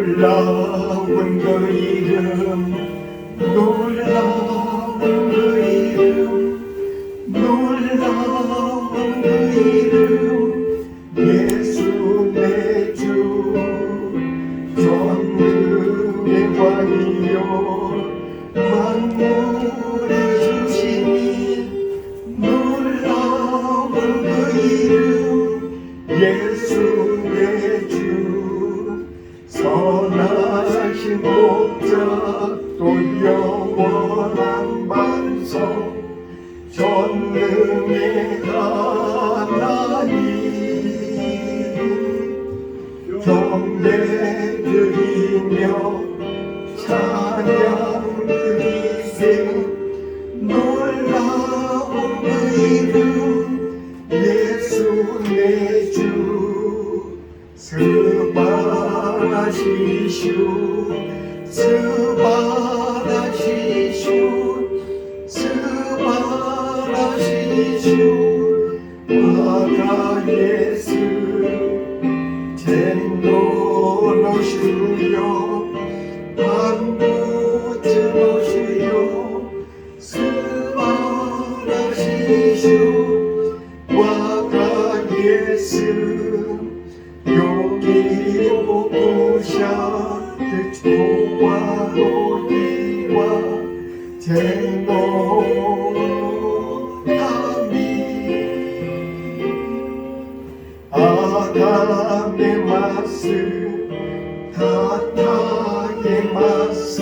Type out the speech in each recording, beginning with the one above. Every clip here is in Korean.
놀라운 그 이름 놀라운 그 이름 놀라운 그 이름 예수 내 주 전능의 왕이여 만물을 주시니 놀라운 그 이름 예수 내 주 선하신 목자 또 영원한 반석 전능의 하나님 경배드리며 찬양 드리세 놀라운 그 이름 예수 내 주 스바라시슈 스바라시슈 스바라시슈 아가 예수 젠노노슈요 반부츠노슈요 스바라시슈 와가 예수 요기오쿠샤 대초와로이와 젠노타미 아담의 마스 타타의 마스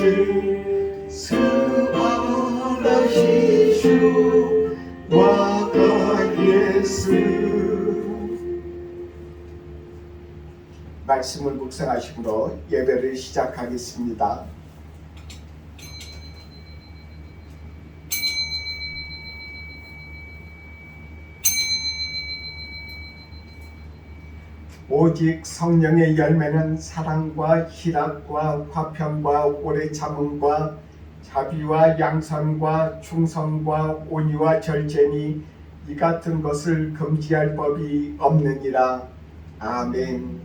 스바라시슈 와가 예수 말씀을 묵상하심으로 예배를 시작하겠습니다. 오직 성령의 열매는 사랑과 희락과 화평과 오래 참음과 자비와 양선과 충성과 온유와 절제니 이 같은 것을 금지할 법이 없느니라. 아멘.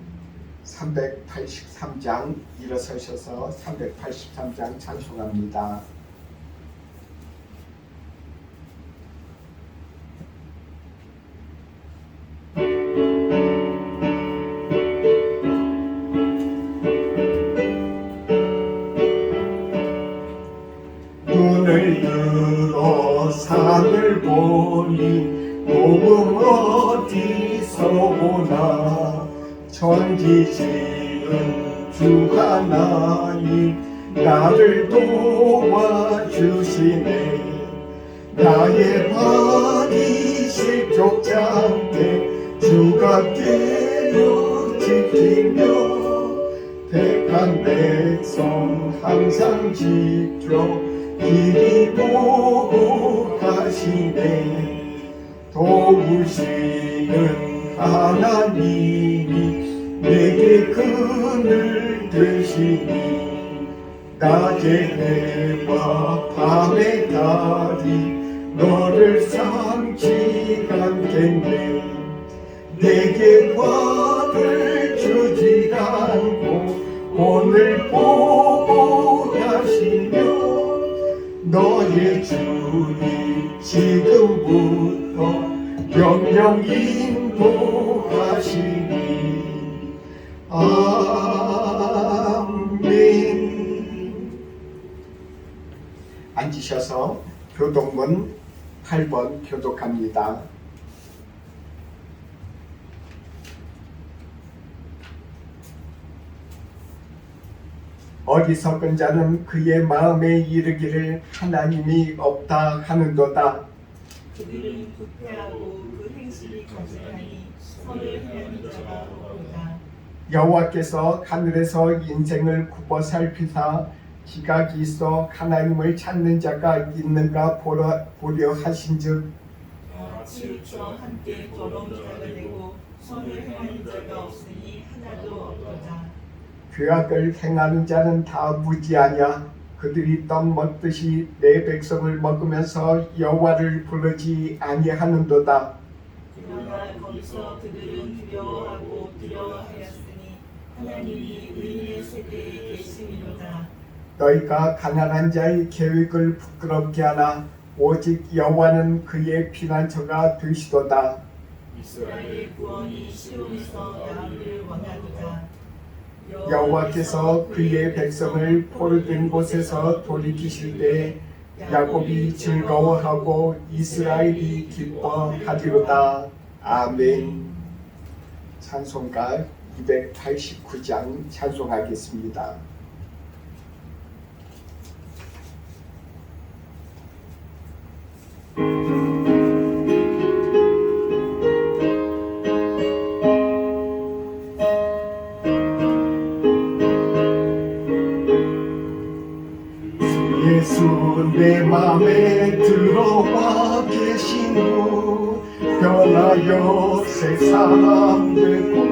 383장 일어서셔서 383장 찬송합니다. 눈을 들어 산을 보니 복음 어디서 오나 천지 지은 주 하나님 나를 도와주시네 나의 발이 실족장대 주가 깨어 지키며 택한 백성 항상 지켜 길이 보고 가시네 도우시는 하나님이 내게 그늘 드시니 낮의 해와 밤의 달이 너를 삼지 않겠네 내게 화를 주지 않고 오늘 보고 가시며 너의 주님 지금부터 영영 인도하시니 아멘. 앉으셔서 교독문 8번 교독합니다. 어리석은 자는 그의 마음에 이르기를 하나님이 없다 하는도다. 그들은 부패하고 그 행실이 거짓하니 선을 행하는 자가 없도다. 여호와께서 하늘에서 인생을 굽어 살피사 지각이 있어 하나님을 찾는 자가 있는가 보려 하신즉 다 치우쳐 함께 거렁이다가 되고 선을 행하는 자가 없으니 하나도 없도다. 죄악을 행하는 자는 다 무지하냐 그들이 떡 먹듯이 내 백성을 먹으면서 여호와를 부르지 아니하는도다. 그러나 거기서 그들은 두려워하고 두려워하였으니 하나님이 의인의 세대에 계심이로다. 너희가 가난한 자의 계획을 부끄럽게 하나 오직 여호와는 그의 피난처가 되시도다. 이스라엘의 구원이 시온에서 나오기를 원하도다. 여호와께서 그의 백성을 포로된 곳에서 돌이키실 때 야곱이 즐거워하고 이스라엘이 기뻐하리로다. 아멘. 찬송가 289장 찬송하겠습니다. 예수 내 맘에 들어와 계시고 변하여 새 사람 되고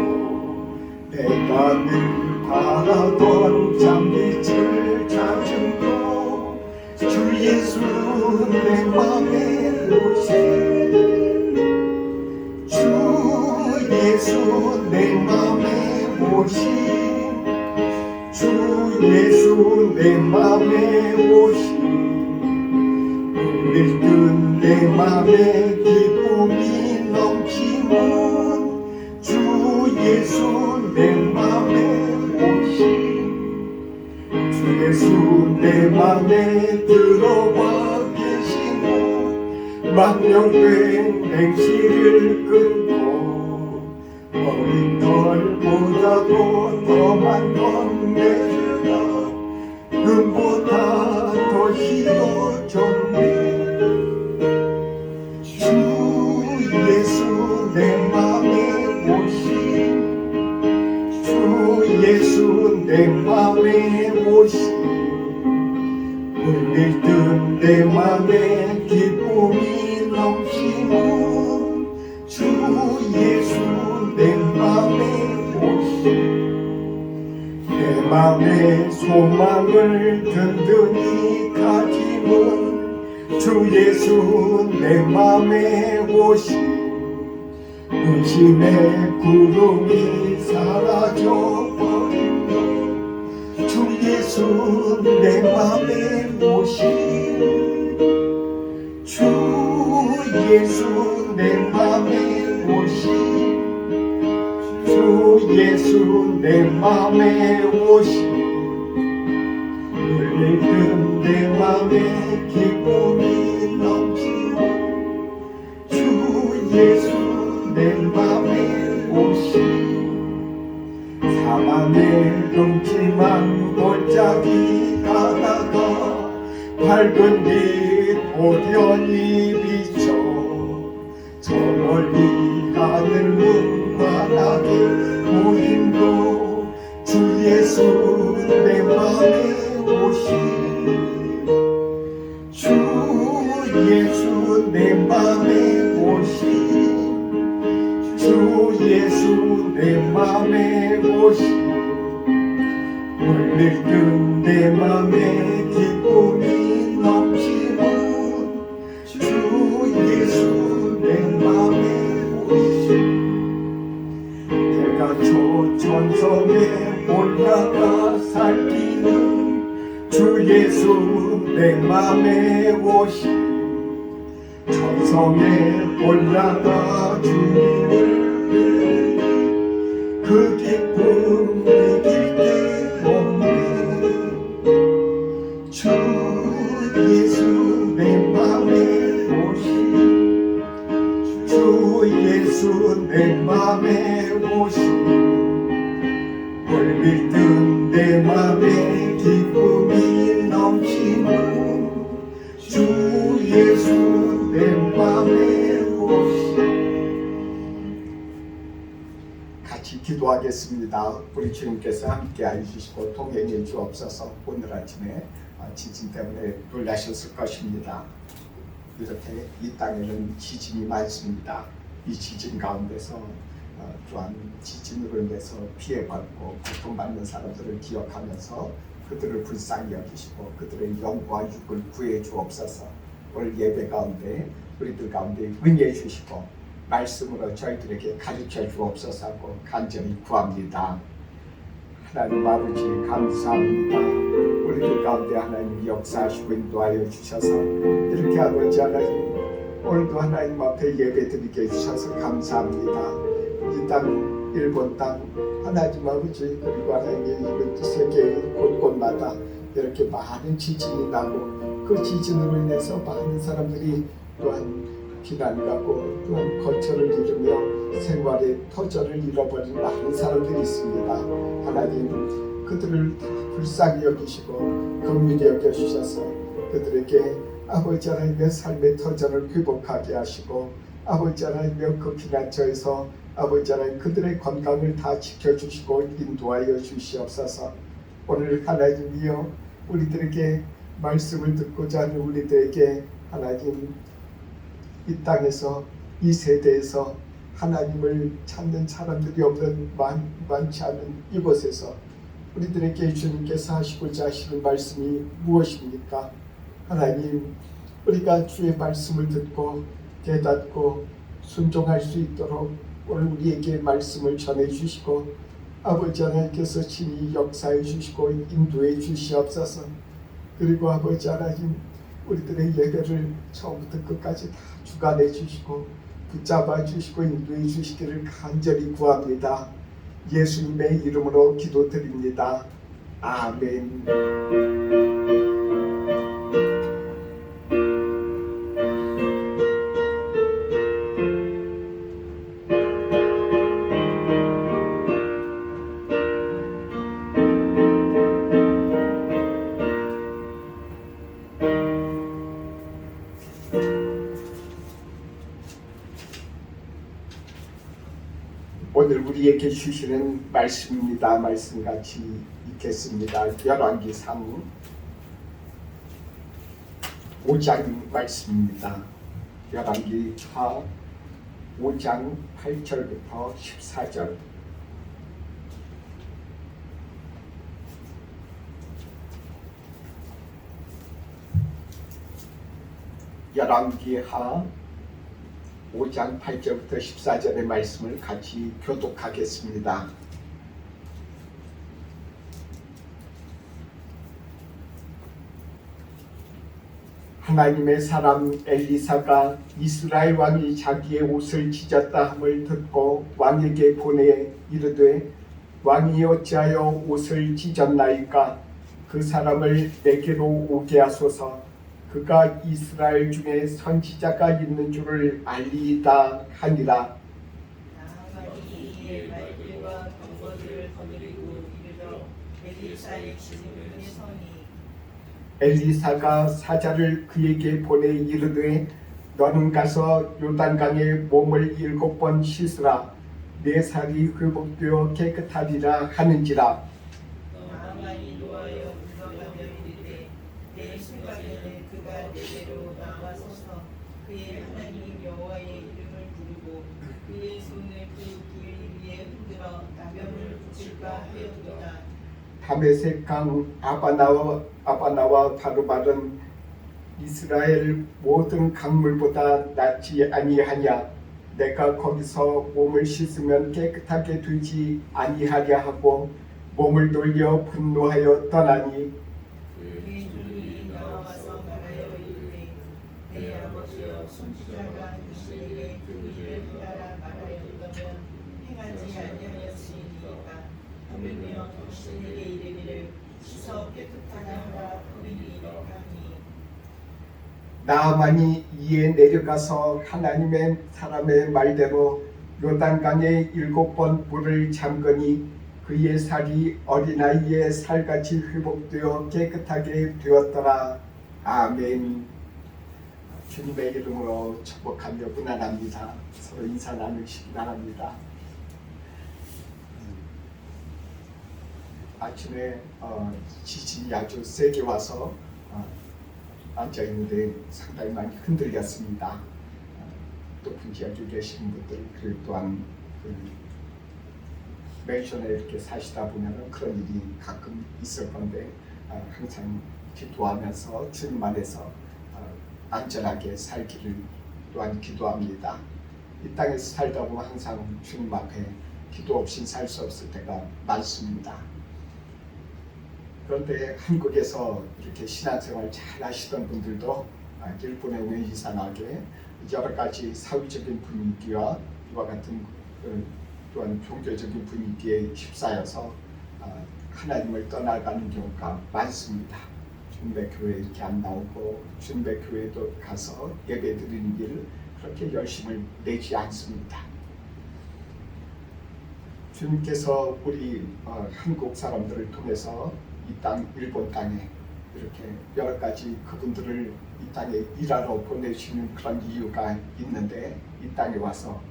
내가 늘 바라던 잠빛을 찾음도 주 예수 내 맘에 오신 주 예수 내 맘에 오신 주 예수 내 맘에 오신 오늘 뜬 내 맘에 기쁨이 넘치는 주 예수 내 맘에 오신 주 예수 내 맘에 들어와 계시고 망령된 행실을 끊고 머리털보다도 더만 건네주다 눈보다 더 희로졌네 주 예수 내 맘에 오신 주 예수 내 맘에 오신 물밀든 내 맘에 기쁨이 넘치는 주 예수 내 맘에 오신 내 맘에 소망을 든든히 가지는 주 예수 내 맘에 오신 눈심의 구름이 사라져버린 주 예수 내 맘에 오신 주 예수 내 맘에 오신 주 예수 내 맘에 오신 물든 내 맘에 기쁨이 넘치는 주 예수 내 맘에 오신 사망의 끔찍한 골짜기 가다가 밝은 빛 오련이 비쳐 저 멀리 하늘문과 나들 모임도 주 예수 내 맘에 오신 주 예수 내 맘에 오신 주 예수 내 맘에 오신 물밀든 내 맘에 기쁨이 넘치는 주 예수 내 맘에 오신 내가 저 천성에 올라가 살피는 주 예수 내 맘에 오신 천성에 올라가 주님을 뵈는 그 기쁨 이길 데 없네 주 예수 내 맘에 오신 주 예수 내 맘에 오신 물밀든 내 맘에 기쁨이 넘치는 주 예수 내 맘에 오신 같이 기도하겠습니다. 우리 주님께서 함께 해주시고 동행해 주옵소서. 오늘 아침에 지진 때문에 놀라셨을 것입니다. 이렇게 이 땅에는 지진이 많습니다. 이 지진 가운데서 또한 지진으로 인해서 피해받고 고통받는 사람들을 기억하면서 그들을 불쌍히 여기시고 그들의 영과 육을 구해 주옵소서. 오늘 예배 가운데 우리들 가운데 은혜해 주시고 말씀으로 저희들에게 가르쳐 주옵소서 하고 간절히 구합니다. 하나님 아버지 감사합니다. 우리들 가운데 하나님 역사하시고 인도하여 주셔서 이렇게 아버지 하나님 오늘도 하나님 앞에 예배드리게 해주셔서 감사합니다. 이 땅 일본 땅 하나님 아버지 그리고 하나님의 이런 세계 곳곳마다 이렇게 많은 지진이 나고 그 지진으로 인해서 많은 사람들이 또한 피난가고 또한 거처를 잃으며 생활의 터전을 잃어버린 많은 사람들이 있습니다. 하나님 그들을 다 불쌍히 여기시고 긍휼히 여겨주셔서 그들에게 아버지 하나님의 삶의 터전을 회복하게 하시고 아버지 하나님의 그 피난처에서 아버지 하나님 그들의 건강을 다 지켜주시고 인도하여 주시옵소서. 오늘 하나님이여 우리들에게 말씀을 듣고자 하는 우리들에게 하나님 이 땅에서 이 세대에서 하나님을 찾는 사람들이 없는 많지 않은 이곳에서 우리들에게 주님께서 하시고자 하시는 말씀이 무엇입니까? 하나님 우리가 주의 말씀을 듣고 깨닫고 순종할 수 있도록 오늘 우리에게 말씀을 전해 주시고 아버지 하나님께서 친히 역사해 주시고 인도해 주시옵소서. 그리고 아버지 하나님 우리들의 예배를 처음부터 끝까지 다 주관해 주시고 붙잡아 주시고 인도해 주시기를 간절히 구합니다. 예수님의 이름으로 기도드립니다. 아멘. 오늘 우리에게 주시는 말씀입니다. 말씀같이 읽겠습니다. 열왕기 5장 말씀입니다. 열왕기 5장 8절부터 14절. 열왕기 5장 8절부터 14절의 말씀을 같이 교독하겠습니다. 하나님의 사람 엘리사가 이스라엘 왕이 자기의 옷을 찢었다 함을 듣고 왕에게 보내 이르되 왕이 어찌하여 옷을 찢었나이까? 그 사람을 내게로 오게 하소서. 그가 이스라엘 중에 선지자가 있는 줄을 알리이다 하니라. 나아만이 이에 말들과 병거들을 거느리고 이르러 엘리사의 집에 서니 엘리사가 사자를 그에게 보내 이르되 너는 가서 요단강에 몸을 7번 씻으라. 내 살이 회복되어 깨끗하리라 하는지라. 나아만이 노하여 물러가며 이르되 내 생각에는 그가 내게로 나와서서 그의 하나님 여호와의 이름을 부르고 그의 손을 그 길 위에 흔들어 나병을 붙일까 하였도다. 다메섹 강 아바나와 바르발은 이스라엘 모든 강물보다 낫지 아니하냐? 내가 거기서 몸을 씻으면 깨끗하게 되지 아니하랴 하고 몸을 돌려 분노하여 떠나니 그의 눈이 나와서 말하여 이르되 내 아버지여 선지자가 당신에게 그 일을 따라 말하였다면 행하지 아니하였으리이까. 하물며 당신에게 이르기를 씻어 깨끗하게 하라 하리이까 하니 나아만이 이에 내려가서 하나님의 사람의 말대로 요단강에 7번 물을 잠그니 그의 살이 어린아이의 살같이 회복되어 깨끗하게 되었더라. 아멘. 주님의 이름으로 축복하며 문안합니다. 서로 인사 나누시기 바랍니다. 아침에 지진이 아주 세게 와서 앉아있는데 상당히 많이 흔들렸습니다. 높은 지역에 계신 분들 그리고 또한 맨션에 이렇게 사시다 보면 그런 일이 가끔 있을 건데 항상 기도하면서 주님 안에서 안전하게 살기를 또한 기도합니다. 이 땅에서 살다 보면 항상 주님 앞에 기도 없이 살 수 없을 때가 많습니다. 그런데 한국에서 이렇게 신앙생활 잘 하시던 분들도 일본에 오면 이상하게 여러 가지 사회적인 분위기와 이와 같은 또한 종교적인 분위기에 휩싸여서 하나님을 떠나가는 경우가 많습니다. 주님의교회 이렇게 안 나오고 주님의교회도 가서 예배 드리는 일 그렇게 열심을 내지 않습니다. 주님께서 우리 한국 사람들을 통해서 이 땅 일본 땅에 이렇게 여러 가지 그분들을 이 땅에 일하러 보내시는 그런 이유가 있는데 이 땅에 와서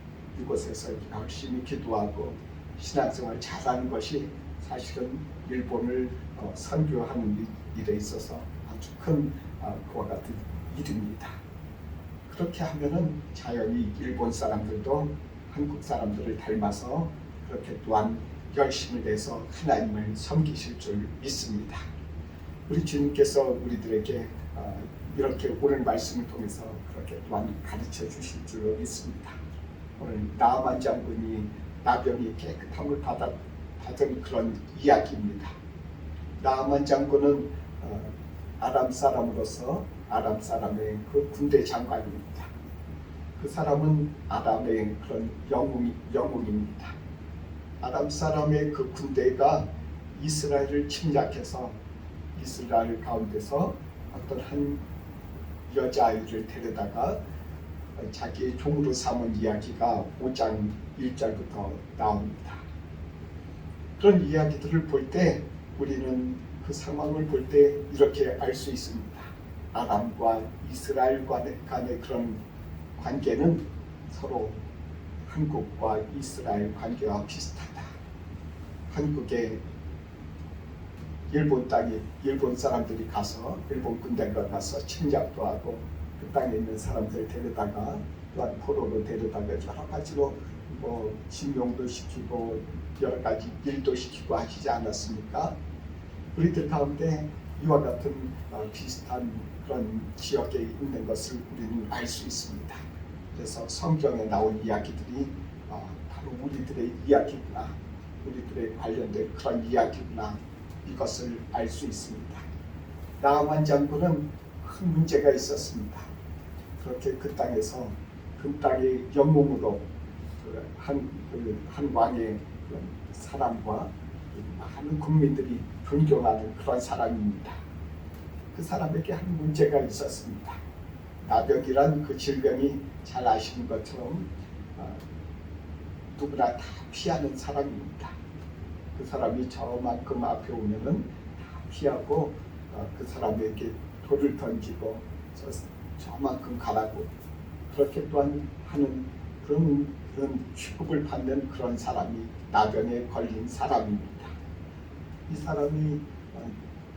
이곳에서 열심히 기도하고 신앙생활 잘하는 것이 사실은 일본을 선교하는 일에 있어서 아주 큰 그와 같은 일입니다. 그렇게 하면은 자연히 일본 사람들도 한국 사람들을 닮아서 그렇게 또한 열심을 내서 하나님을 섬기실 줄 믿습니다. 우리 주님께서 우리들에게 이렇게 오늘 말씀을 통해서 그렇게 또한 가르쳐 주실 줄 믿습니다. 오늘 나아만 장군이 나병이 깨끗함을 받은 그런 이야기입니다. 나아만 장군은 아람 사람으로서 아람 사람의 그 군대 장관입니다. 그 사람은 아람의 그런 영웅입니다. 아람 사람의 그 군대가 이스라엘을 침략해서 이스라엘 가운데서 어떤 한 여자아이를 데려다가 자기의 종으로 삼은 이야기가 5장 1절부터 나옵니다. 그런 이야기들을 볼 때 우리는 그 상황을 볼 때 이렇게 알 수 있습니다. 아람과 이스라엘 간의 그런 관계는 서로 한국과 이스라엘 관계와 비슷하다. 한국에 일본 땅에 일본 사람들이 가서 일본 군대가 가서 침략도 하고 그 땅에 있는 사람들 데려다가 또한 포로로 데려다가 여러 가지로 진용도 시키고 여러 가지 일도 시키고 하시지 않았습니까? 우리들 가운데 이와 같은 비슷한 그런 지역에 있는 것을 우리는 알 수 있습니다. 그래서 성경에 나온 이야기들이 바로 우리들의 이야기구나, 우리들의 관련된 그런 이야기구나, 이것을 알 수 있습니다. 나아만 장군은 큰 문제가 있었습니다. 그렇게 그 땅에서 그 땅의 영웅으로 한 왕의 사람과 많은 국민들이 존경하는 그런 사람입니다. 그 사람에게 한 문제가 있었습니다. 나병이란 그 질병이 잘 아시는 것처럼 누구나 다 피하는 사람입니다. 그 사람이 저만큼 앞에 오면은 다 피하고 그 사람에게 돌을 던지고 저만큼 가라고 그렇게 또한 하는 그런 취급을 받는 그런 사람이 나병에 걸린 사람입니다. 이 사람이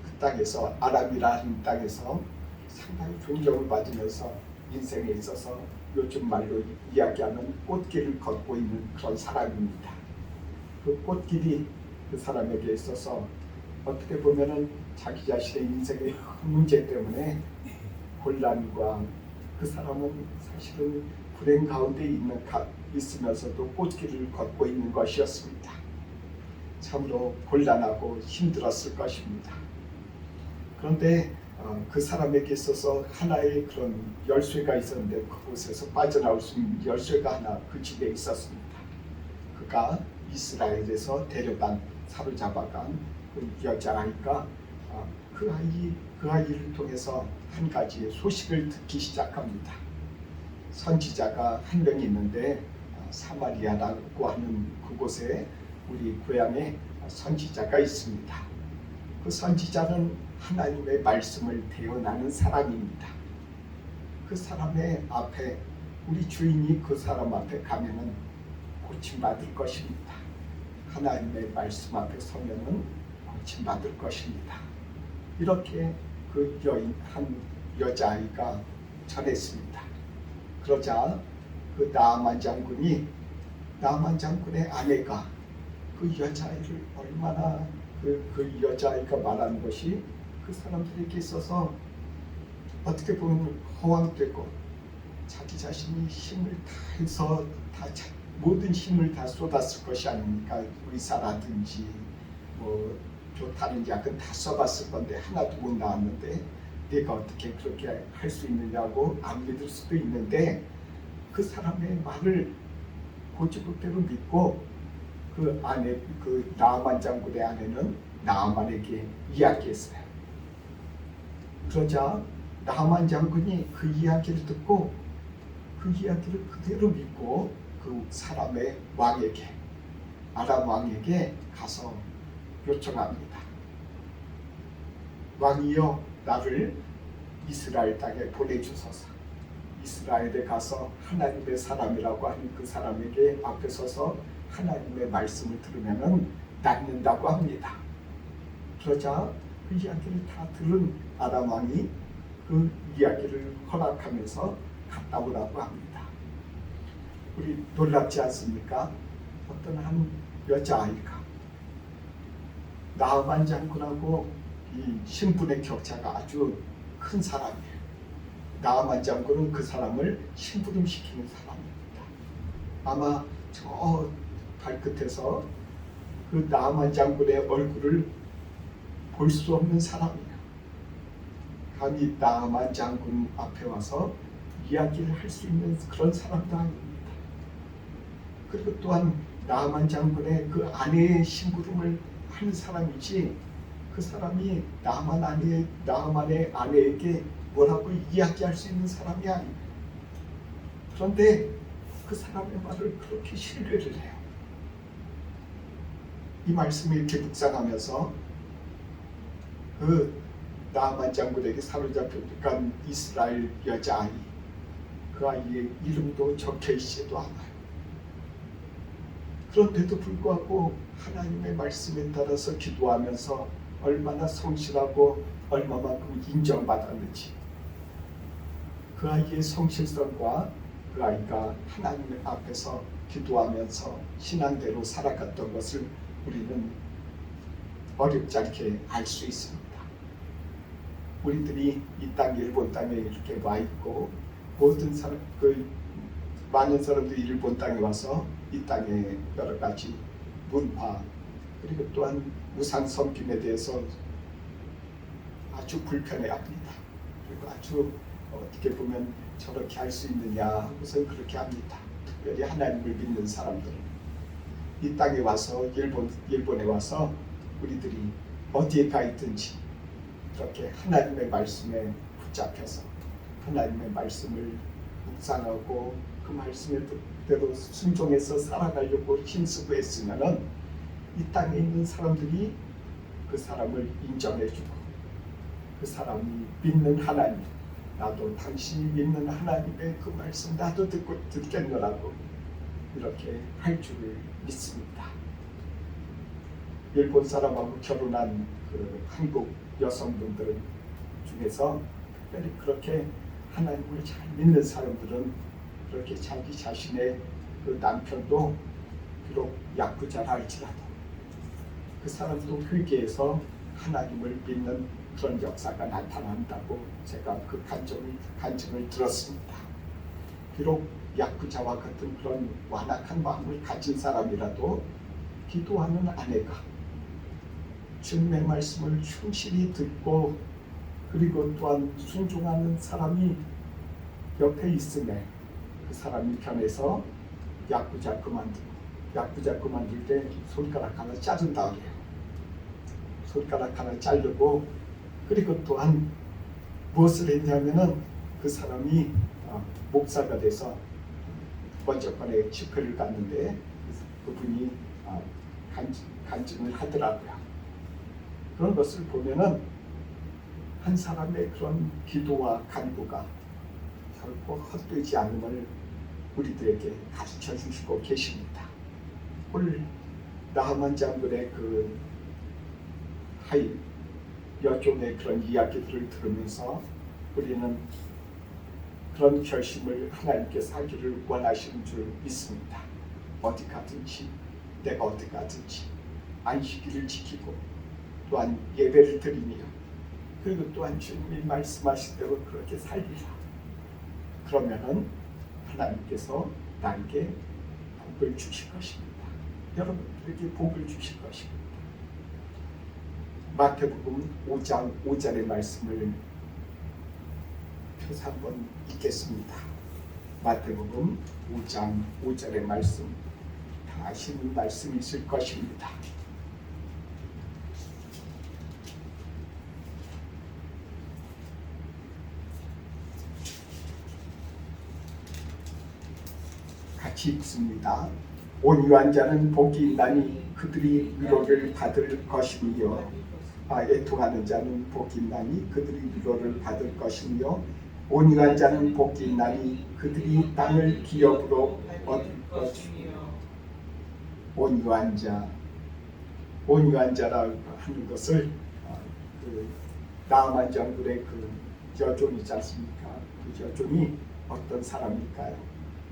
그 땅에서 아람이라는 땅에서 상당히 존경을 받으면서 인생에 있어서 요즘 말로 이야기하면 꽃길을 걷고 있는 그런 사람입니다. 그 꽃길이 그 사람에게 있어서 어떻게 보면은 자기 자신의 인생의 큰 문제 때문에 곤란과 그 사람은 사실은 불행 가운데 있으면서도 꽃길을 걷고 있는 것이었습니다. 참으로 곤란하고 힘들었을 것입니다. 그런데 그 사람에게 있어서 하나의 그런 열쇠가 있었는데 그곳에서 빠져나올 수 있는 열쇠가 하나 그 집에 있었습니다. 그가 이스라엘에서 사로잡아간 그 여자아이가 그 아이를 통해서 한 가지의 소식을 듣기 시작합니다. 선지자가 한 명이 있는데 사마리아라고 하는 그곳에 우리 고향에 선지자가 있습니다. 그 선지자는 하나님의 말씀을 대언하는 사람입니다. 그 사람의 앞에 우리 주인이 그 사람 앞에 가면은 고침받을 것입니다. 하나님의 말씀 앞에 서면은 고침받을 것입니다. 이렇게 그 한 여자아이가 전했습니다. 그러자 그 나아만 장군의 아내가 그 여자아이를 얼마나 그 여자아이가 말하는 것이 그 사람들에게 있어서 어떻게 보면 허황되고 자기 자신이 힘을 다해서 모든 힘을 다 쏟았을 것이 아닙니까? 의사라든지 좋다는 약은 다 써봤을 건데 하나도 못 나왔는데 내가 어떻게 그렇게 할 수 있느냐고 안 믿을 수도 있는데 그 사람의 말을 고지고대로 믿고 그 아내, 그 나아만 장군의 아내는 나아만에게 이야기했어요. 그러자 나아만 장군이 그 이야기를 듣고 그 이야기를 그대로 믿고 그 사람의 왕에게, 아람 왕에게 가서 요청합니다. 왕이여, 나를 이스라엘 땅에 보내주소서. 이스라엘에 가서 하나님의 사람이라고 하는 그 사람에게 앞에 서서 하나님의 말씀을 들으면은 낫는다고 합니다. 그러자 그 이야기를 다 들은 아람 왕이 그 이야기를 허락하면서 갔다 오라고 합니다. 우리 놀랍지 않습니까? 어떤 한 여자아이가 나아만 장군하고 이 신분의 격차가 아주 큰 사람이에요. 나아만 장군은 그 사람을 심부름시키는 사람입니다. 아마 저 발끝에서 그 나아만 장군의 얼굴을 볼 수 없는 사람이에요. 감히 나아만 장군 앞에 와서 이야기를 할 수 있는 그런 사람도 아닙니다. 그리고 또한 나아만 장군의 그 아내의 심부름을 하는 사람이지 그 사람이 나아만의 아내에게 뭐라고 이야기할 수 있는 사람이 아닙니다. 그런데 그 사람의 말을 그렇게 신뢰를 해요. 이 말씀을 이렇게 묵상하면서 그 나아만 장군에게 사로잡혀간 이스라엘 여자아이, 그 아이의 이름도 적혀있지도 않아요. 그런데도 불구하고 하나님의 말씀에 따라서 기도하면서 얼마나 성실하고 얼마만큼 인정받았는지, 그 아이의 성실성과 그 아이가 하나님 앞에서 기도하면서 신앙대로 살아갔던 것을 우리는 어렵지 않게 알 수 있습니다. 우리들이 이 땅 일본 땅에 이렇게 와 있고 모든 사람, 많은 사람들이 일본 땅에 와서 이 땅의 여러 가지 문화 그리고 또한 우상 섬김에 대해서 아주 불편해합니다. 그리고 아주 어떻게 보면 저렇게 할 수 있느냐 하고서 그렇게 합니다. 특별히 하나님을 믿는 사람들은 이 땅에 와서 일본에 와서 우리들이 어디에 가 있든지 이렇게 하나님의 말씀에 붙잡혀서 하나님의 말씀을 묵상하고 그 말씀에 그대로 순종해서 살아가려고 힘쓰고 했으면은 이 땅에 있는 사람들이 그 사람을 인정해주고 그 사람이 믿는 하나님, 나도 당신이 믿는 하나님의 그 말씀 나도 듣겠노라고 이렇게 할 줄을 믿습니다. 일본 사람하고 결혼한 그 한국 여성분들 중에서 특별히 그렇게 하나님을 잘 믿는 사람들은 그렇게 자기 자신의 그 남편도 비록 야쿠자라 할지라도 그 사람도 회개해서 하나님을 믿는 그런 역사가 나타난다고 제가 그 간증을 들었습니다. 비록 야쿠자와 같은 그런 완악한 마음을 가진 사람이라도 기도하는 아내가 주님의 말씀을 충실히 듣고 그리고 또한 순종하는 사람이 옆에 있음에 그 사람이 편해서 야쿠자 그만둘 때 손가락 하나 자른다 그래요. 손가락 하나 자르고 그리고 또한 무엇을 했냐면은 그 사람이 목사가 돼서 번쩍번에 집회를 갔는데 그분이 간증을 하더라고요. 그런 것을 보면은 한 사람의 그런 기도와 간구가 결코 헛되지 않음을 우리들에게 가르쳐 주시고 계십니다. 오늘 나아만 장군의 그 하인 여종의 그런 이야기들을 들으면서 우리는 그런 결심을 하나님께서 하기를 원하시는 줄 믿습니다. 어디 가든지 내가 어디 가든지 안식일을 지키고 또한 예배를 드리며 그리고 또한 주님이 말씀하신 대로 그렇게 살리라. 그러면은 하나님께서 나에게 복을 주실 것입니다. 여러분들에게 복을 주실 것입니다. 마태복음 5장 5절의 말씀을 펴서 한번 읽겠습니다. 마태복음 5장 5절의 말씀, 다 아시는 말씀이 있을 것입니다. 같이 읽습니다. 온유한 자는 복이 있나니 그들이 위로를 받을 것이며 애통하는 자는 복이 있나니 그들이 위로를 받을 것이며 온유한 자는 복이 있나니 그들이 땅을 기업으로 얻을 것이며 온유한 자라 하는 것을 나아만 장군의 그 여종이지 않습니까? 그 여종이 어떤 사람일까요?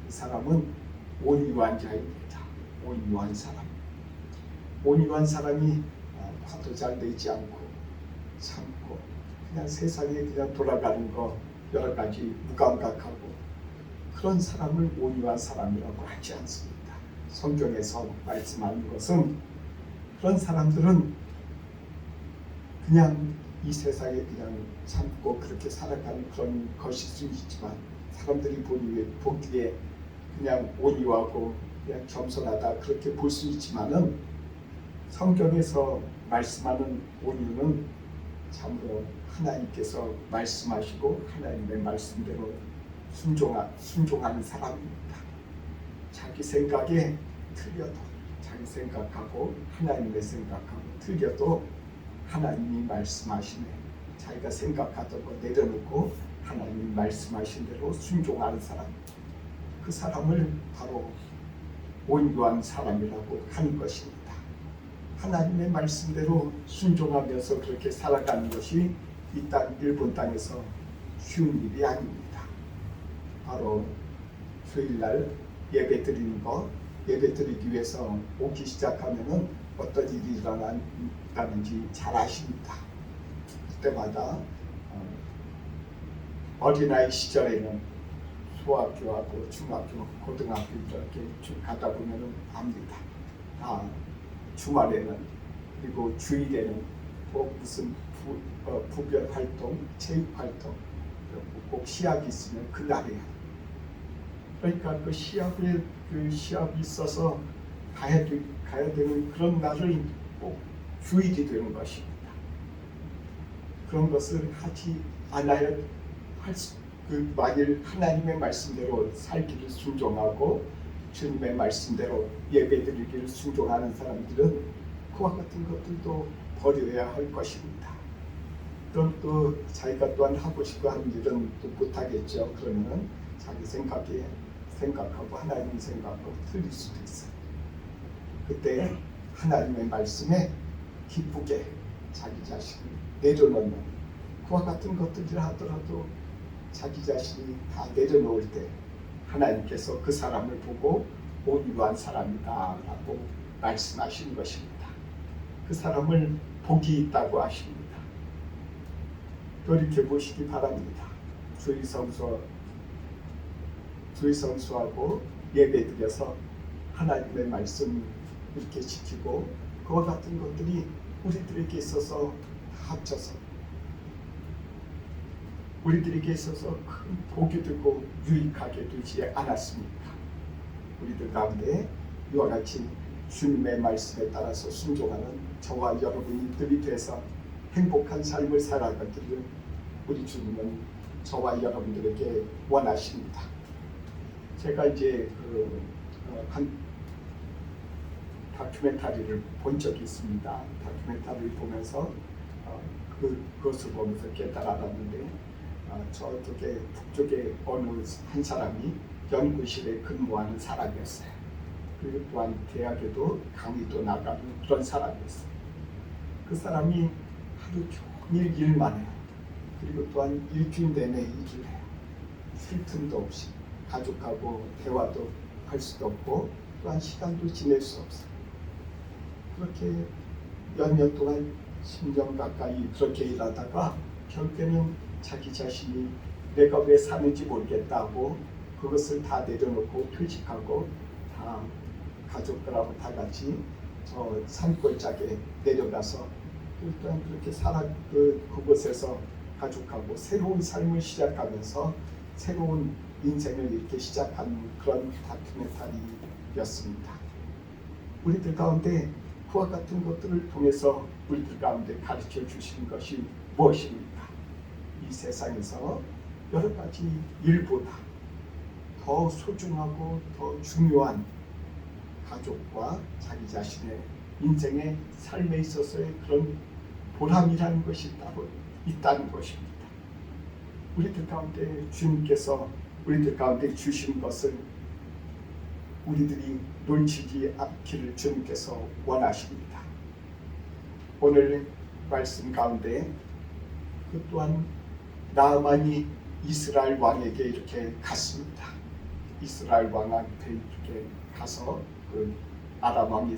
이 사람은 온유한 자입니다. 온유한 사람. 온유한 사람이 화도 잘 내지 않고 참고 그냥 세상에 그냥 돌아가는 거 여러 가지 무감각하고 그런 사람을 온유한 사람이라고 하지 않습니다. 성경에서 말씀하는 것은 그런 사람들은 그냥 이 세상에 그냥 참고 그렇게 살아가는 그런 것일 수 있지만 사람들이 보기에 그냥 온유하고 그냥 겸손하다 그렇게 볼 수 있지만은 성경에서 말씀하는 온유는 참으로 하나님께서 말씀하시고 하나님의 말씀대로 순종하는 사람입니다. 자기 생각에 틀려도 자기 생각하고 하나님의 생각하고 틀려도 하나님이 말씀하시네 자기가 생각하던 거 내려놓고 하나님이 말씀하신 대로 순종하는 사람, 그 사람을 바로 온유한 사람이라고 하는 것입니다. 하나님의 말씀대로 순종하면서 그렇게 살아가는 것이 이 땅 일본 땅에서 쉬운 일이 아닙니다. 바로 주일날 예배 드리는 거, 예배 드리기 위해서 오기 시작하면은 어떤 일이 일어나는지 잘 아십니다. 그때마다 어린아이 시절에는 소학교하고 중학교, 고등학교 이렇게 가다 보면은 압니다. 주말에는 그리고 주일에는 꼭 무슨 부별 활동, 체육 활동, 꼭 시합이 있으면 그날이야. 그러니까 그 시합이 있어서 가야 되는 그런 날을 꼭 주일이 되는 것입니다. 그런 것을 하지 않아야 만일 하나님의 말씀대로 살기를 순종하고 주님의 말씀대로 예배드리기를 순종하는 사람들은 그와 같은 것들도 버려야 할 것입니다. 그럼 또 자기가 또한 하고 싶어 하는 일은 또 못하겠죠. 그러면 자기 생각하고 하나님 생각하고 틀릴 수도 있어요. 그때 하나님의 말씀에 기쁘게 자기 자신을 내려놓는 그와 같은 것들이라 하더라도 자기 자신이 다 내려놓을 때 하나님께서 그 사람을 보고 온유한 사람이다 라고 말씀하시는 것입니다. 그 사람을 복이 있다고 하십니다. 돌이켜보시기 바랍니다. 주의 성수하고 예배드려서 하나님의 말씀 이렇게 지키고 그와 같은 것들이 우리들에게 있어서 다 합쳐서 우리들에게 있어서 큰 복이 되고 유익하게 되지 않았습니까? 우리들 가운데 이와 같이 주님의 말씀에 따라서 순종하는 저와 여러분들이 돼서 행복한 삶을 살아가기를 우리 주님은 저와 여러분들에게 원하십니다. 제가 이제 한 다큐멘터리를 본 적이 있습니다. 다큐멘터리를 보면서 그것을 보면서 깨달았는데 저쪽에 북쪽에 어느 한 사람이 연구실에 근무하는 사람이었어요. 그리고 또한 대학에도 강의도 나가는 그런 사람이었어요. 그 사람이 하루 종일 일만 해요. 그리고 또한 일주일 내내 일을 해요. 쉴 틈도 없이 가족하고 대화도 할 수도 없고 또한 시간도 지낼 수 없어요. 그렇게 몇 년 동안 10년 가까이 그렇게 일하다가 결국에는 자기 자신이 내가 왜 사는지 모르겠다고 그것을 다 내려놓고 퇴직하고 다 가족들하고 다 같이 저 산골짜기에 내려가서 일단 그렇게 그곳에서 가족하고 새로운 삶을 시작하면서 새로운 인생을 이렇게 시작하는 그런 다큐멘터리였습니다. 우리들 가운데 그와 같은 것들을 통해서 우리들 가운데 가르쳐 주신 것이 무엇입니까? 이 세상에서 여러 가지 일보다 더 소중하고 더 중요한 가족과 자기 자신의 인생의 삶에 있어서의 그런 보람이라는 것이 따로 있다는 것입니다. 우리들 가운데 주님께서 우리들 가운데 주신 것을 우리들이 놓치지 않기를 주님께서 원하십니다. 오늘 말씀 가운데 그 또한 나아만이 이스라엘 왕에게 이렇게 갔습니다. 이스라엘 왕한테 이렇게 가서 그 아람 왕이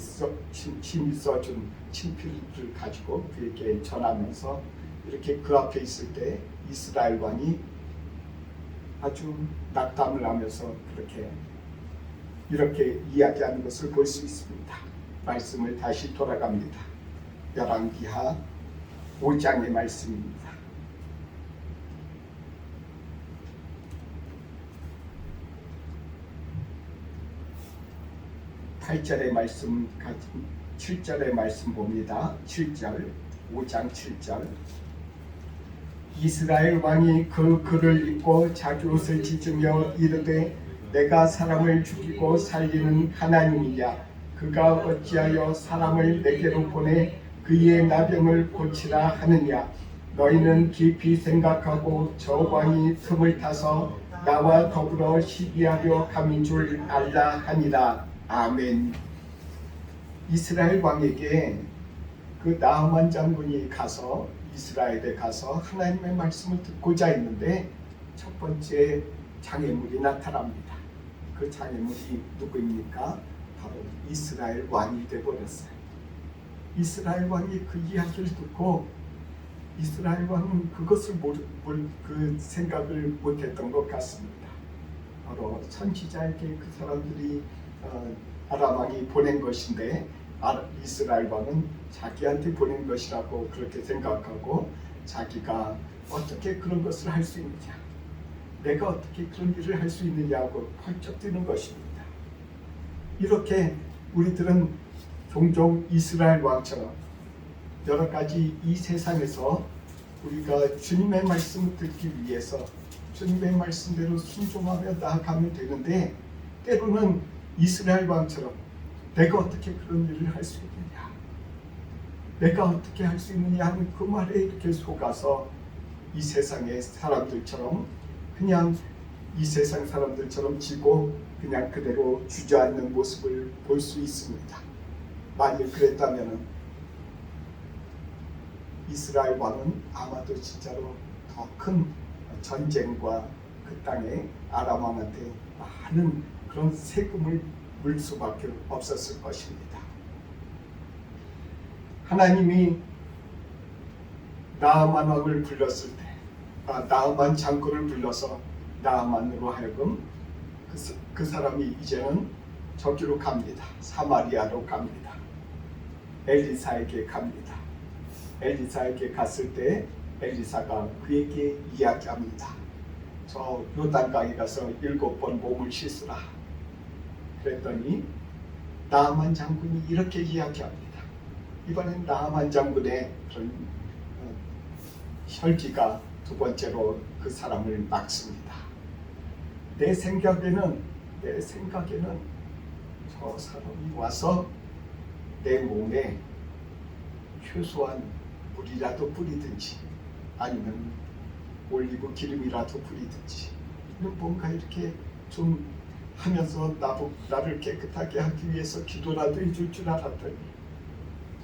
친히 써준 친필을 가지고 그에게 전하면서 이렇게 그 앞에 있을 때 이스라엘 왕이 아주 낙담을 하면서 이렇게 이야기하는 것을 볼 수 있습니다. 말씀을 다시 돌아갑니다. 열왕기하 5장의 말씀입니다. 8절의 말씀, 7절의 말씀 봅니다. 7절, 5장 7절. 이스라엘 왕이 그 글을 읽고 자기 옷을 찢으며 이르되 내가 사람을 죽이고 살리는 하나님이냐? 그가 어찌하여 사람을 내게로 보내 그의 나병을 고치라 하느냐? 너희는 깊이 생각하고 저 왕이 틈을 타서 나와 더불어 시기하려 함인 줄 알라 하니라. 아멘. 이스라엘 왕에게 그 나아만 장군이 가서 이스라엘에 가서 하나님의 말씀을 듣고자 했는데 첫 번째 장애물이 나타납니다. 그 장애물이 누구입니까? 바로 이스라엘 왕이 되어버렸어요. 이스라엘 왕이 그 이야기를 듣고 이스라엘 왕은 그것을 그 생각을 못했던 것 같습니다. 바로 선지자에게 그 사람들이 아람 왕이 보낸 것인데 이스라엘 왕은 자기한테 보낸 것이라고 그렇게 생각하고 자기가 어떻게 그런 것을 할 수 있느냐, 내가 어떻게 그런 일을 할 수 있느냐고 펄쩍 뛰는 것입니다. 이렇게 우리들은 종종 이스라엘 왕처럼 여러 가지 이 세상에서 우리가 주님의 말씀을 듣기 위해서 주님의 말씀대로 순종하며 나아가면 되는데 때로는 이스라엘 왕처럼 내가 어떻게 그런 일을 할 수 있느냐, 내가 어떻게 할 수 있느냐 하는 그 말에 이렇게 속아서 이 세상의 사람들처럼 그냥 이 세상 사람들처럼 지고 그냥 그대로 주저앉는 모습을 볼 수 있습니다. 만일 그랬다면 이스라엘 왕은 아마도 진짜로 더 큰 전쟁과 그 땅에 아람 왕한테 많은 그런 세금을 물 수밖에 없었을 것입니다. 하나님이 나아만 왕을 불렀을 때, 나아만 장군을 불러서 나아만으로 하여금 그 사람이 이제는 저기로 갑니다. 사마리아로 갑니다. 엘리사에게 갑니다. 엘리사에게 갔을 때 엘리사가 그에게 이야기합니다. 저 요단강에 가서 7번 몸을 씻으라. 그랬더니 나아만 장군이 이렇게 이야기합니다. 이번엔 나아만 장군의 그런 혈기가 두 번째로 그 사람을 막습니다. 내 생각에는 저 사람이 와서 내 몸에 효소한 물이라도 뿌리든지 아니면 올리브 기름이라도 뿌리든지 뭔가 이렇게 좀 하면서 나를 깨끗하게 하기 위해서 기도라도 해줄 줄 알았더니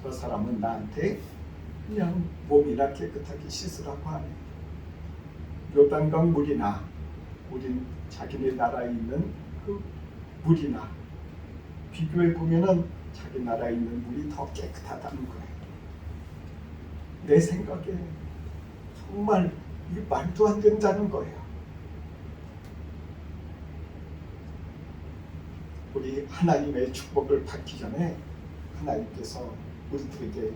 저 사람은 나한테 그냥 몸이나 깨끗하게 씻으라고 하네. 요단강 물이나 우린 자기네 나라에 있는 그 물이나 비교해 보면은 자기 나라에 있는 물이 더 깨끗하다는 거예요. 내 생각에 정말 이게 말도 안 된다는 거예요. 우리 하나님의 축복을 받기 전에 하나님께서 우리들에게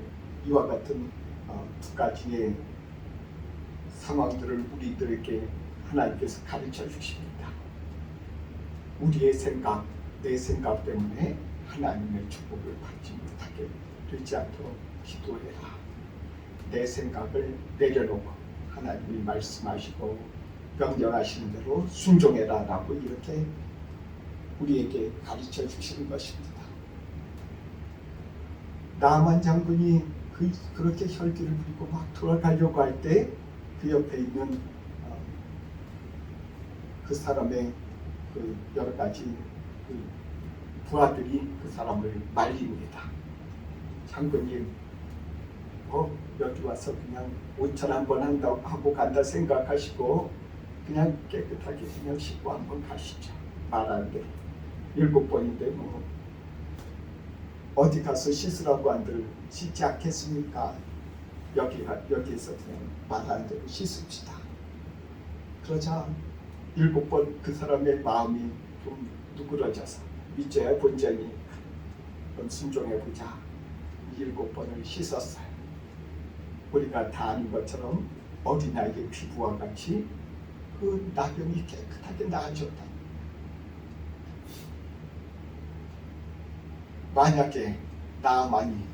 이와 같은 두 가지의 상황들을 우리들에게 하나님께서 가르쳐 주십니다. 우리의 생각, 내 생각 때문에 하나님의 축복을 받지 못하게 되지 않도록 기도해라. 내 생각을 내려놓고 하나님이 말씀하시고 명령하시는 대로 순종해라 라고 이렇게 우리에게 가르쳐 주시는 것입니다. 나만 장군이 그렇게 혈기를 부리고 막 돌아가려고 할 때 그 옆에 있는 그 사람의 그 여러 가지 그 부하들이 그 사람을 말립니다. 장군님, 여기 와서 그냥 온천 한번 한다고 하고 간다 생각하시고 그냥 깨끗하게 그냥 씻고 한번 가시죠. 말하는데 7번인데 뭐 어디 가서 씻으라고 한들 씻지 않겠습니까? 여기에서 그냥 말하는 대로 씻읍시다. 그러자 7번 그 사람의 마음이 좀 누그러져서 이제야 본전이니까 그럼 순종해보자. 7번을 씻었어요. 우리가 다 아는 것처럼 어린아이의 피부와 같이 그 나병이 깨끗하게 나아졌다. 만약에 나만이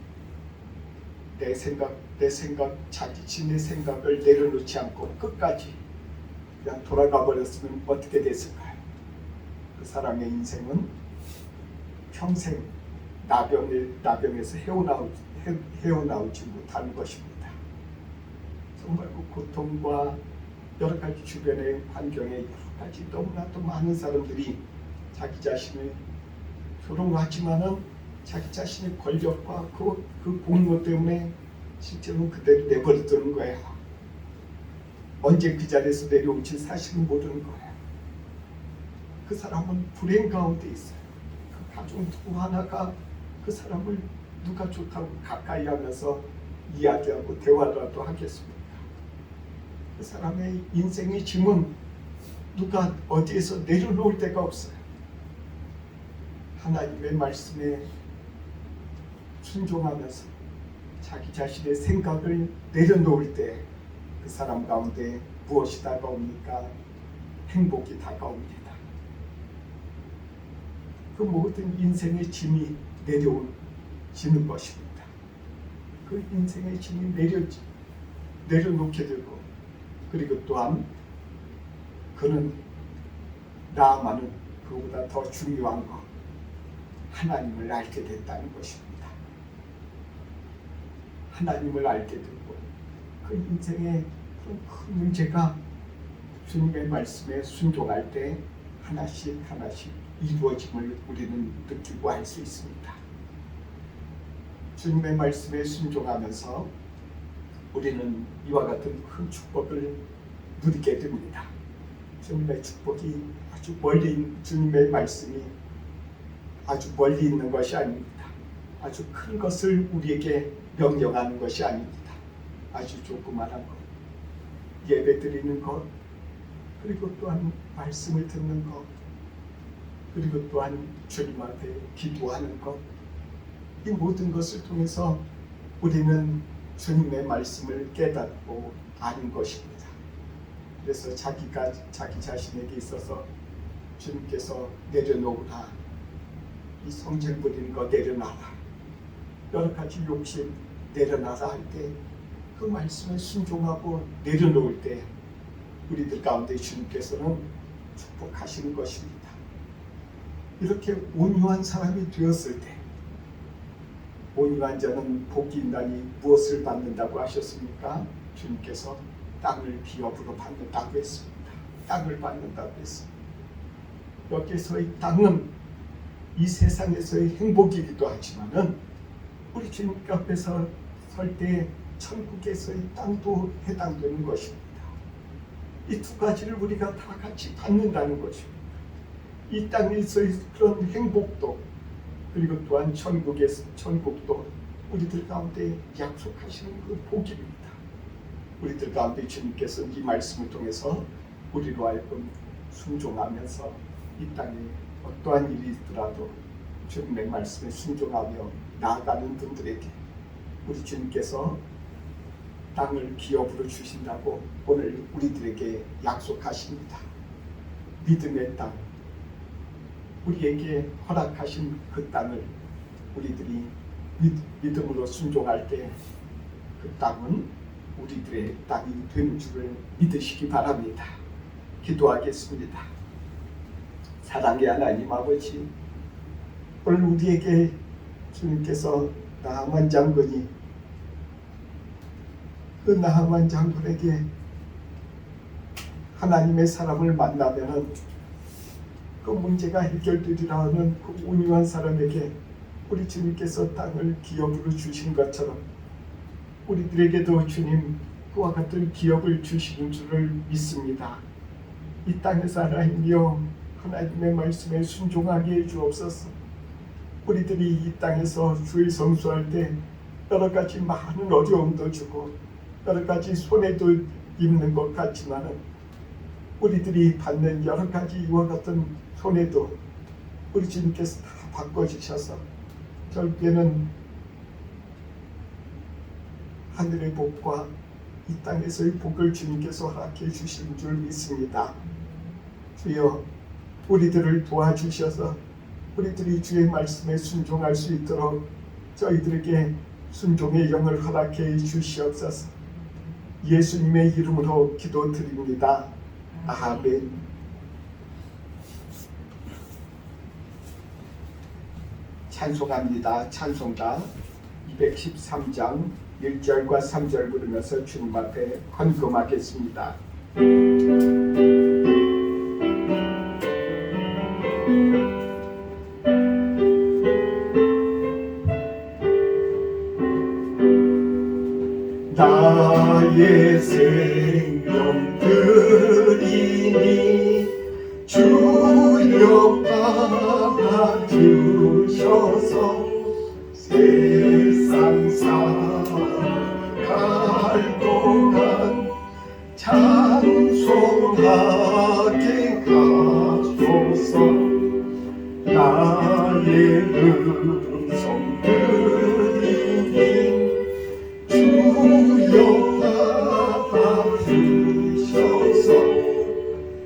내 생각, 자신의 생각을 내려놓지 않고 끝까지 그냥 돌아가 버렸으면 어떻게 됐을까요? 그 사람의 인생은 평생 나병에서 헤어나오지 못하는 것입니다. 정말 그 고통과 여러 가지 주변의 환경에 여러 가지 너무나도 많은 사람들이 자기 자신을 조롱하지만은 자기 자신의 권력과 그 공로 때문에 실제로는 그대로 내버려두는 거야. 언제 그 자리에서 내려올지 사실은 모르는 거야. 그 사람은 불행 가운데 있어요. 그 가족 누구 하나가 그 사람을 누가 좋다고 가까이 하면서 이야기하고 대화라도 하겠습니까? 그 사람의 인생의 짐은 누가 어디에서 내려놓을 데가 없어요. 하나님의 말씀에 순종하면서 자기 자신의 생각을 내려놓을 때 그 사람 가운데 무엇이 다가옵니까? 행복이 다가옵니다. 그 모든 인생의 짐이 내려지는 것입니다. 그 인생의 짐이 내려놓게 되고, 그리고 또한 그는 나만은 그보다 더 중요한 것, 하나님을 알게 됐다는 것입니다. 하나님을 알게 되고 그 인생의 큰 문제가 주님의 말씀에 순종할 때 하나씩 이루어짐을 우리는 느끼고 알 수 있습니다. 주님의 말씀에 순종하면서 우리는 이와 같은 큰 축복을 누리게 됩니다. 주님의 축복이 아주 멀리, 주님의 말씀이 아주 멀리 있는 것이 아닙니다. 아주 큰 것을 우리에게 명령하는 것이 아닙니다. 아주 조그마한 것, 예배 드리는 것, 그리고 또한 말씀을 듣는 것, 그리고 또한 주님 앞에 기도하는 것, 이 모든 것을 통해서 우리는 주님의 말씀을 깨닫고 아는 것입니다. 그래서 자기 자신에게 있어서 주님께서 내려놓으라, 이 성질 부리는 거 내려놔라, 여러 가지 욕심 내려놔라 할 때 그 말씀에 순종하고 내려놓을 때 우리들 가운데 주님께서는 축복하시는 것입니다. 이렇게 온유한 사람이 되었을 때, 온유한 자는 복이 있나니 무엇을 받는다고 하셨습니까? 주님께서 땅을 기업으로 받는다고 했습니다. 땅을 받는다고 했습니다. 여기서의 땅은 이 세상에서의 행복이기도 하지만은 우리 주님 앞에서 설 때 천국에서의 땅도 해당되는 것입니다. 이 두 가지를 우리가 다 같이 받는다는 것입니다. 이 땅에서의 그런 행복도, 그리고 또한 천국도 우리들 가운데 약속하시는 그 복입니다. 우리들 가운데 주님께서 이 말씀을 통해서 우리로 하여금 순종하면서 이 땅에 어떠한 일이 있더라도 주님의 말씀에 순종하며 나아가는 분들에게 우리 주님께서 땅을 기업으로 주신다고 오늘 우리들에게 약속하십니다. 믿음의 땅, 우리에게 허락하신 그 땅을 우리들이 믿음으로 순종할 때 그 땅은 우리들의 땅이 되는 줄을 믿으시기 바랍니다. 기도하겠습니다. 사랑의 하나님 아버지, 오늘 우리에게 주님께서 나하만 장군이 그 나하만 장군에게 하나님의 사람을 만나면은 그 문제가 해결되리라 하는 그 온유한 사람에게 우리 주님께서 땅을 기업으로 주신 것처럼 우리들에게도 주님 그와 같은 기업을 주시는 줄을 믿습니다. 이 땅에서 하나님이여 하나님의 말씀에 순종하게 해주옵소서. 우리들이 이 땅에서 주의 성수할 때 여러 가지 많은 어려움도 주고 여러 가지 손해도 입는 것 같지만은 우리들이 받는 여러 가지 이와 같은 손해도 우리 주님께서 다 바꿔주셔서 결국에는 하늘의 복과 이 땅에서의 복을 주님께서 허락해 주신 줄 믿습니다. 주여 우리들을 도와주셔서 우리들이 주의 말씀에 순종할 수 있도록 저희들에게 순종의 영을 허락해 주시옵소서. 예수님의 이름으로 기도드립니다. 아멘. 찬송합니다. 찬송가 213장 1절과 3절 부르면서 주님 앞에 헌금하겠습니다. 나의 생명 드리니 주여 받아주셔서 세상 살아갈 동안 찬송하게 하소서. 나의 음성 드리니 주여 받아주셔서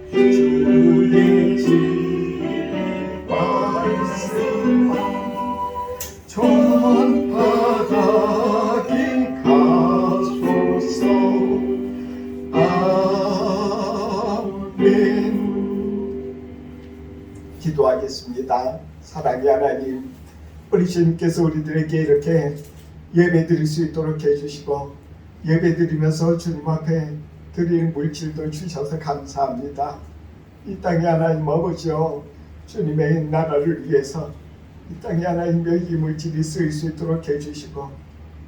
주의 집 말씀 전파하게 하소서. 아멘. 기도하겠습니다. 사랑의 하나님, 우리 주님께서 우리들에게 이렇게 예배드릴 수 있도록 해주시고 예배드리면서 주님 앞에 드릴 물질도 주셔서 감사합니다. 이 땅에 하나님 아버지여 주님의 나라를 위해서 이 땅에 하나님의 이 물질이 쓰일 수 있도록 해주시고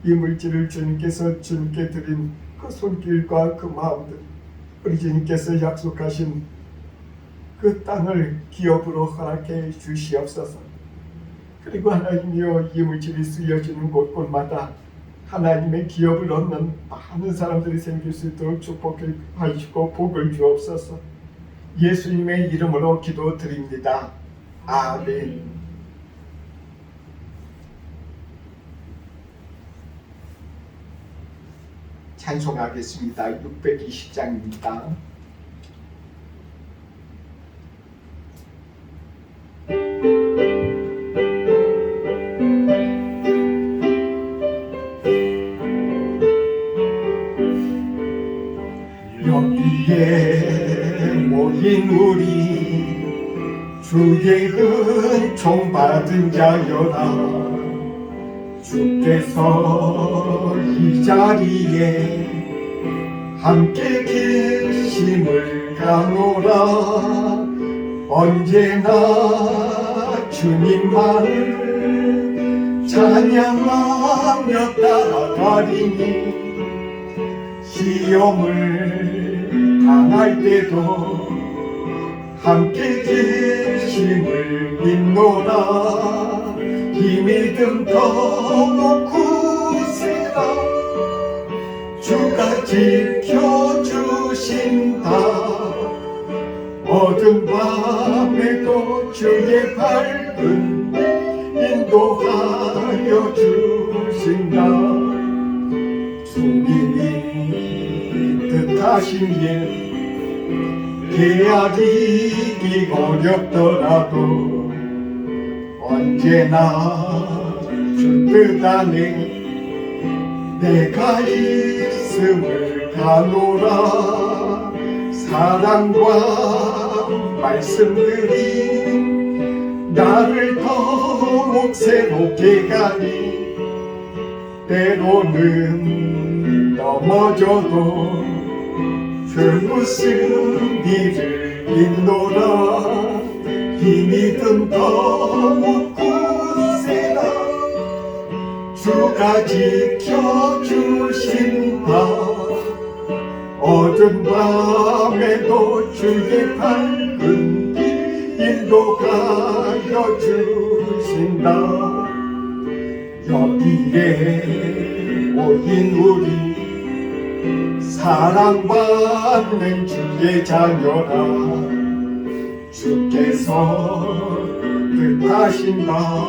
이 물질을 주님께서 주님께 드린 그 손길과 그 마음들 우리 주님께서 약속하신 그 땅을 기업으로 허락해 주시옵소서. 그리고 하나님이여 이 물질이 쓰여지는 곳곳마다 하나님의 기업을 얻는 많은 사람들이 생길 수 있도록 축복하시고 복을 주옵소서. 예수님의 이름으로 기도드립니다. 아멘. 찬송하겠습니다. 620장입니다. 여기에 모인 우리 주의 은총 받은 자여라. 주께서 이 자리에 함께 계심을 가노라. 언제나 주님만을 찬양하며 따라가리니 시험을 당할 때도 함께 계심을 믿노라. 이 믿음 더욱 굳세라. 주가 지켜주신다. 어두운 밤에도 주의 밝은 인도하여 주신다. 주님이 뜻하신 일 헤아리기 어렵더라도 언제나 주 뜻 안에 내가 있음을 가노라. 사랑과 말씀들이 나를 더욱 새롭게 가니 때로는 넘어져도 그 무슨 일을 있노라. 이 믿음 더욱 굳세라. 주가 지켜주신다. 어두운 밤에도 주의 밝은 길 인도하여 주신다. 여기에 모인 우리 사랑받는 주의 자녀라. 주께서 뜻하신다.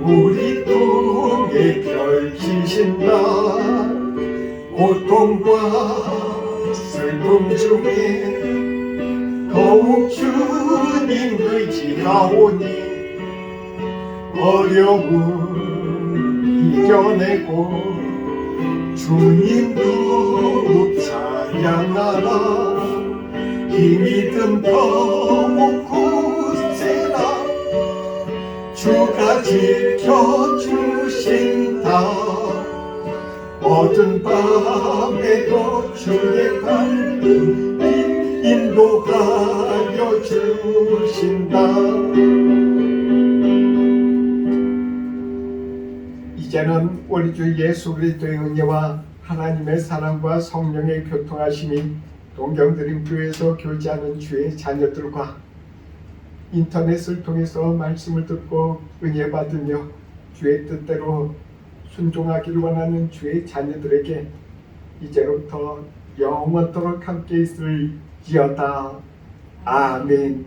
우리 통해 펼치신다. 고통과 슬픔 중에 더욱 주님 의지하오니 어려움 이겨내고 주님 더욱 찬양하라. 이 믿음 더욱 굳세라. 주가 지켜주신다. 어두운 밤에도 주의 밝은 길 인도하여 주신다. 이제는 우리 주 예수 그리스도의 은혜와 하나님의 사랑과 성령의 교통하심이 동경드림 교회에서 교제하는 주의 자녀들과 인터넷을 통해서 말씀을 듣고 은혜 받으며 주의 뜻대로 순종하기를 원하는 주의 자녀들에게 이제부터 영원토록 함께 있을지어다. 아멘.